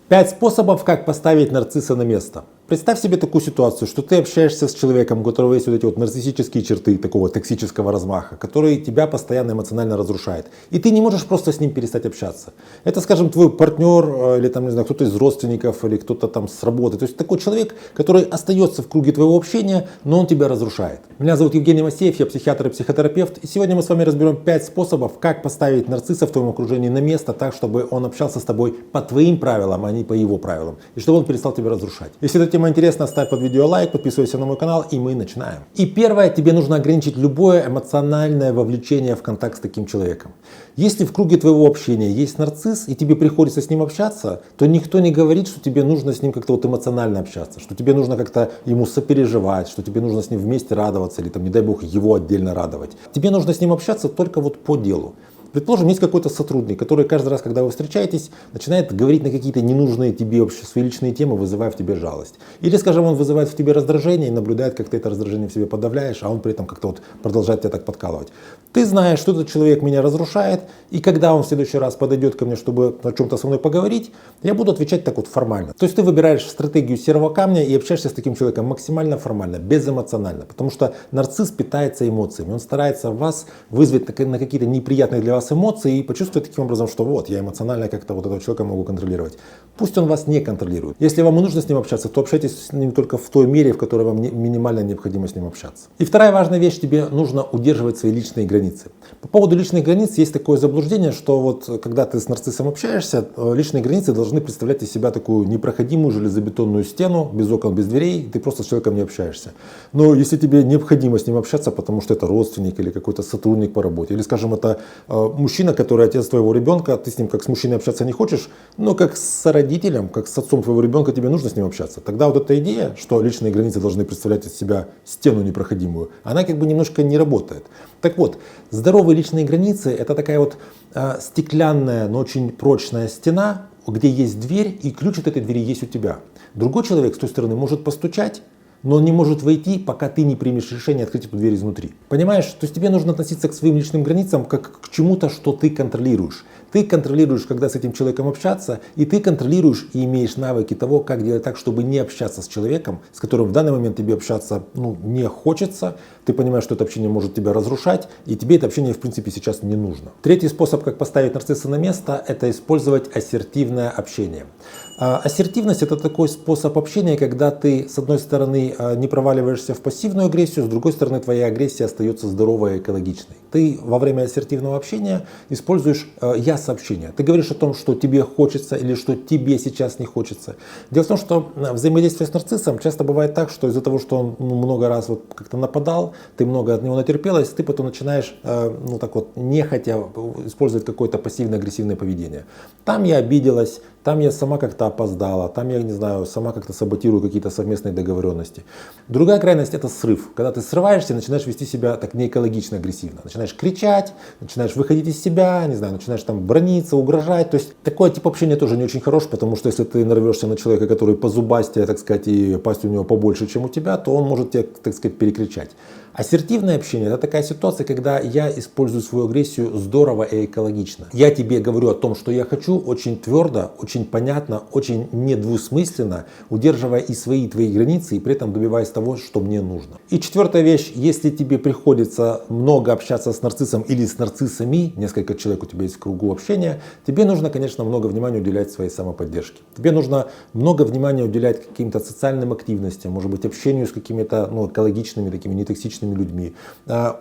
5 способов, как поставить нарцисса на место. Представь себе такую ситуацию, что ты общаешься с человеком, у которого есть вот эти вот нарциссические черты такого токсического размаха, который тебя постоянно эмоционально разрушает. И ты не можешь просто с ним перестать общаться. Это, скажем, твой партнер или там, не знаю, кто-то из родственников или кто-то там с работы. То есть такой человек, который остается в круге твоего общения, но он тебя разрушает. Меня зовут Евгений Масеев, я психиатр и психотерапевт. И сегодня мы с вами разберем 5 способов, как поставить нарцисса в твоем окружении на место так, чтобы он общался с тобой по твоим правилам, а не по его правилам. И чтобы он перестал тебя разрушать. Если эта тема интересна, ставь под видео лайк, подписывайся на мой канал, и мы начинаем. И первое, тебе нужно ограничить любое эмоциональное вовлечение в контакт с таким человеком. Если в круге твоего общения есть нарцисс, и тебе приходится с ним общаться, то никто не говорит, что тебе нужно с ним как-то вот эмоционально общаться, что тебе нужно как-то ему сопереживать, что тебе нужно с ним вместе радоваться, или там, не дай бог, его отдельно радовать. Тебе нужно с ним общаться только вот по делу. Предположим, есть какой-то сотрудник, который каждый раз, когда вы встречаетесь, начинает говорить на какие-то ненужные тебе вообще свои личные темы, вызывая в тебе жалость. Или, скажем, он вызывает в тебе раздражение и наблюдает, как ты это раздражение в себе подавляешь, а он при этом как-то вот продолжает тебя так подкалывать. Ты знаешь, что этот человек меня разрушает, и когда он в следующий раз подойдет ко мне, чтобы о чем-то со мной поговорить, я буду отвечать так вот формально. То есть ты выбираешь стратегию серого камня и общаешься с таким человеком максимально формально, безэмоционально. Потому что нарцисс питается эмоциями. Он старается вас вызвать на какие-то неприятные для вас эмоции и почувствовать таким образом, что вот, я эмоционально как-то вот этого человека могу контролировать. Пусть он вас не контролирует. Если вам и нужно с ним общаться, то общайтесь с ним только в той мере, в которой вам минимально необходимо с ним общаться. И вторая важная вещь, тебе нужно удерживать свои личные границы. По поводу личных границ есть такое заблуждение, что вот когда ты с нарциссом общаешься, личные границы должны представлять из себя такую непроходимую железобетонную стену, без окон, без дверей, ты просто с человеком не общаешься. Но если тебе необходимо с ним общаться, потому что это родственник или какой-то сотрудник по работе, или, скажем, это мужчина, который отец твоего ребенка, ты с ним как с мужчиной общаться не хочешь, но как с родителем, как с отцом твоего ребенка тебе нужно с ним общаться. Тогда вот эта идея, что личные границы должны представлять из себя стену непроходимую, она как бы немножко не работает. Так вот, здоровые личные границы — это такая вот стеклянная, но очень прочная стена, где есть дверь, и ключ от этой двери есть у тебя. Другой человек с той стороны может постучать, но он не может войти, пока ты не примешь решение открыть эту дверь изнутри. Понимаешь? То есть тебе нужно относиться к своим личным границам как к чему-то, что ты контролируешь. Ты контролируешь, когда с этим человеком общаться, и ты контролируешь и имеешь навыки того, как делать так, чтобы не общаться с человеком, с которым в данный момент тебе общаться не хочется. Ты понимаешь, что это общение может тебя разрушать, и тебе это общение в принципе сейчас не нужно. Третий способ, как поставить нарцисса на место, это использовать ассертивное общение. Ассертивность — это такой способ общения, когда ты, с одной стороны, не проваливаешься в пассивную агрессию, с другой стороны, твоя агрессия остается здоровой и экологичной. Ты во время ассертивного общения используешь я-сообщение. Ты говоришь о том, что тебе хочется или что тебе сейчас не хочется. Дело в том, что взаимодействие с нарциссом часто бывает так, что из-за того, что он много раз вот как-то нападал, ты много от него натерпелась, ты потом начинаешь нехотя использовать какое-то пассивно-агрессивное поведение. Там я обиделась, там я сама как-то опоздала, там я, не знаю, сама как-то саботирую какие-то совместные договоренности. Другая крайность — это срыв. Когда ты срываешься, начинаешь вести себя так неэкологично агрессивно. Начинаешь кричать, начинаешь выходить из себя, не знаю, начинаешь там браниться, угрожать. То есть такой тип общения тоже не очень хорош, потому что если ты нарвешься на человека, который позубастее, так сказать, и пасть у него побольше, чем у тебя, то он может тебя, так сказать, перекричать. Ассертивное общение — это такая ситуация, когда я использую свою агрессию здорово и экологично. Я тебе говорю о том, что я хочу, очень твердо, очень понятно, очень недвусмысленно, удерживая и свои, и твои границы, и при этом добиваясь того, что мне нужно. И четвертая вещь: если тебе приходится много общаться с нарциссом или с нарциссами, несколько человек у тебя есть в кругу общения, тебе нужно, конечно, много внимания уделять своей самоподдержке. Тебе нужно много внимания уделять каким-то социальным активностям, может быть, общению с какими-то экологичными, такими нетоксичными людьми.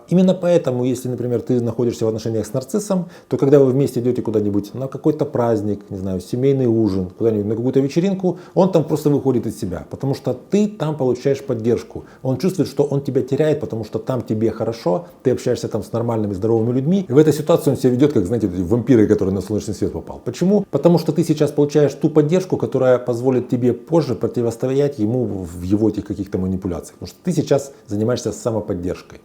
Именно поэтому, если, например, ты находишься в отношениях с нарциссом, то когда вы вместе идете куда-нибудь на какой-то праздник, не знаю, семейный ужин, куда-нибудь на какую-то вечеринку, он там просто выходит из себя, потому что ты там получаешь поддержку. Он чувствует, что он тебя теряет, потому что там тебе хорошо, ты общаешься там с нормальными, здоровыми людьми, и в этой ситуации он себя ведет, как, знаете, вампиры, которые на солнечный свет попал. Почему? Потому что ты сейчас получаешь ту поддержку, которая позволит тебе позже противостоять ему в его этих каких-то манипуляциях. Потому что ты сейчас занимаешься самоподдержкой.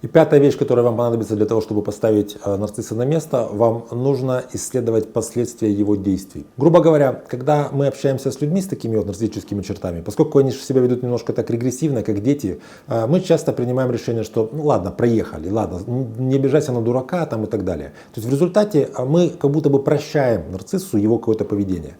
И пятая вещь, которая вам понадобится для того, чтобы поставить нарцисса на место: вам нужно исследовать последствия его действий. Грубо говоря, когда мы общаемся с людьми с такими вот нарциссическими чертами, поскольку они себя ведут немножко так регрессивно, как дети, мы часто принимаем решение, что ладно, проехали, ладно, не обижайся на дурака там и так далее. То есть в результате мы как будто бы прощаем нарциссу его какое-то поведение.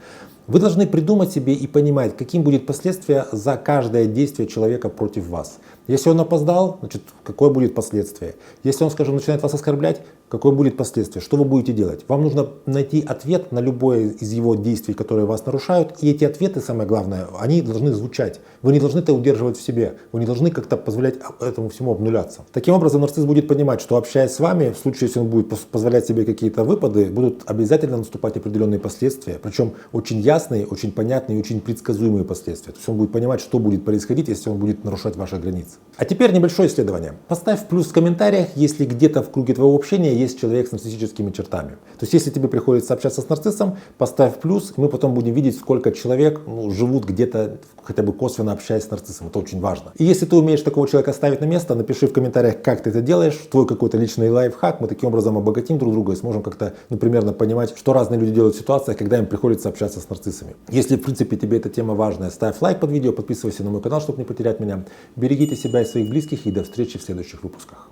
Вы должны придумать себе и понимать, каким будет последствия за каждое действие человека против вас. Если он опоздал, значит, какое будет последствие? Если он, скажем, начинает вас оскорблять, какое будет последствие? Что вы будете делать? Вам нужно найти ответ на любое из его действий, которые вас нарушают. И эти ответы, самое главное, они должны звучать. Вы не должны это удерживать в себе. Вы не должны как-то позволять этому всему обнуляться. Таким образом, нарцисс будет понимать, что, общаясь с вами, в случае, если он будет позволять себе какие-то выпады, будут обязательно наступать определенные последствия. Причем очень ясные, очень понятные и очень предсказуемые последствия. То есть он будет понимать, что будет происходить, если он будет нарушать ваши границы. А теперь небольшое исследование. Поставь плюс в комментариях, если где-то в круге твоего общения есть человек с нарциссическими чертами. То есть если тебе приходится общаться с нарциссом, поставь плюс, и мы потом будем видеть, сколько человек живут где-то, хотя бы косвенно общаясь с нарциссом. Это очень важно. И если ты умеешь такого человека ставить на место, напиши в комментариях, как ты это делаешь, твой какой-то личный лайфхак. Мы таким образом обогатим друг друга и сможем как-то, примерно понимать, что разные люди делают в ситуациях, когда им приходится общаться с нарциссами. Если, в принципе, тебе эта тема важная, ставь лайк под видео, подписывайся на мой канал, чтобы не потерять меня. Берегите себя и своих близких, и до встречи в следующих выпусках.